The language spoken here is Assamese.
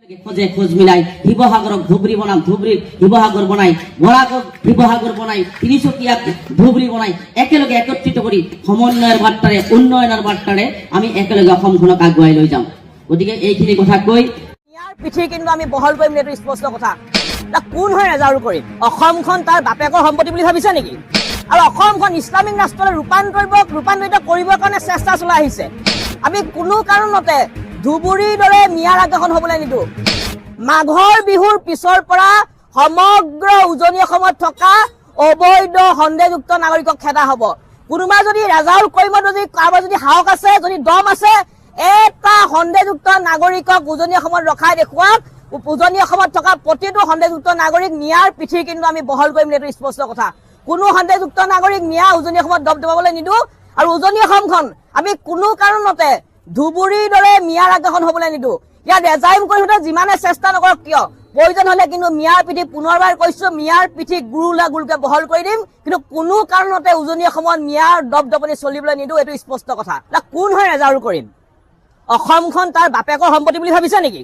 খোঁজে খোঁজ মিলাই শিৱসাগৰক ধুবুৰী বনাম, ধুবুৰীক শিৱসাগৰ বনাই, বৰাকক শিৱসাগৰ বনাই, তিনিচুকীয়াক ধুবুৰী বনাই একেলগে একত্ৰিত কৰি সমন্বয়ৰ বাৰ্তাৰে, উন্নয়নৰ বাৰ্তাৰে আমি একেলগে অসমখনক আগুৱাই লৈ যাম। গতিকে এইখিনি কথা কৈ ইয়াৰ পিঠি কিন্তু আমি বহল কৰিম, এইটো স্পষ্ট কথা। কোন হয় নাজাৰো কৰিম? অসমখন তাৰ বাপেকৰ সম্পত্তি বুলি ভাবিছে নেকি? আৰু অসমখন ইছলামিক ৰাষ্ট্ৰলৈ ৰূপান্তৰিত কৰিবৰ কাৰণে চেষ্টা চলাই আহিছে। আমি কোনো কাৰণতে ধুবুৰীৰ দৰে মিয়াৰ আগ্ৰাসন হবলৈ নিদিওঁ। মাঘৰ বিহুৰ পিছৰ পৰা সমগ্ৰ উজনি অসমত থকা অবৈধ সন্দেহযুক্ত নাগৰিকক খেদা হব। কোনোবা যদি ৰাজাউল কৰিমত যদি কাৰোবাৰ যদি সাহস আছে, যদি দম আছে, এটা সন্দেহযুক্ত নাগৰিকক উজনি অসমত ৰখাই দেখুৱাওক। উজনি অসমত থকা প্ৰতিটো সন্দেহযুক্ত নাগৰিক মিয়াৰ পিঠি কিন্তু আমি বহল কৰিম, এইটো স্পষ্ট কথা। কোনো সন্দেহযুক্ত নাগৰিক মিয়া উজনি অসমত দবদবাবলৈ নিদিওঁ। আৰু উজনি অসমখন আমি কোনো কাৰণতে ধুবুৰীৰ দৰে মিয়াৰ আগ্ৰাসন হবলৈ নিদিওঁ। ইয়াত ৰেজাইম কৰি যিমানে চেষ্টা নকৰক কিয়, প্ৰয়োজন হলে কিন্তু মিয়াৰ পিঠি, পুনৰবাৰ কৈছো, মিয়াৰ পিঠি গুলকে বহল কৰি দিম। কিন্তু কোনো কাৰণতে উজনি অসমত মিয়াৰ দবদবনি চলিবলৈ নিদিওঁ, এইটো স্পষ্ট কথা। কোন হয় নাজাৰো কৰিম? অসমখন তাৰ বাপেকৰ সম্পত্তি বুলি ভাবিছে নেকি?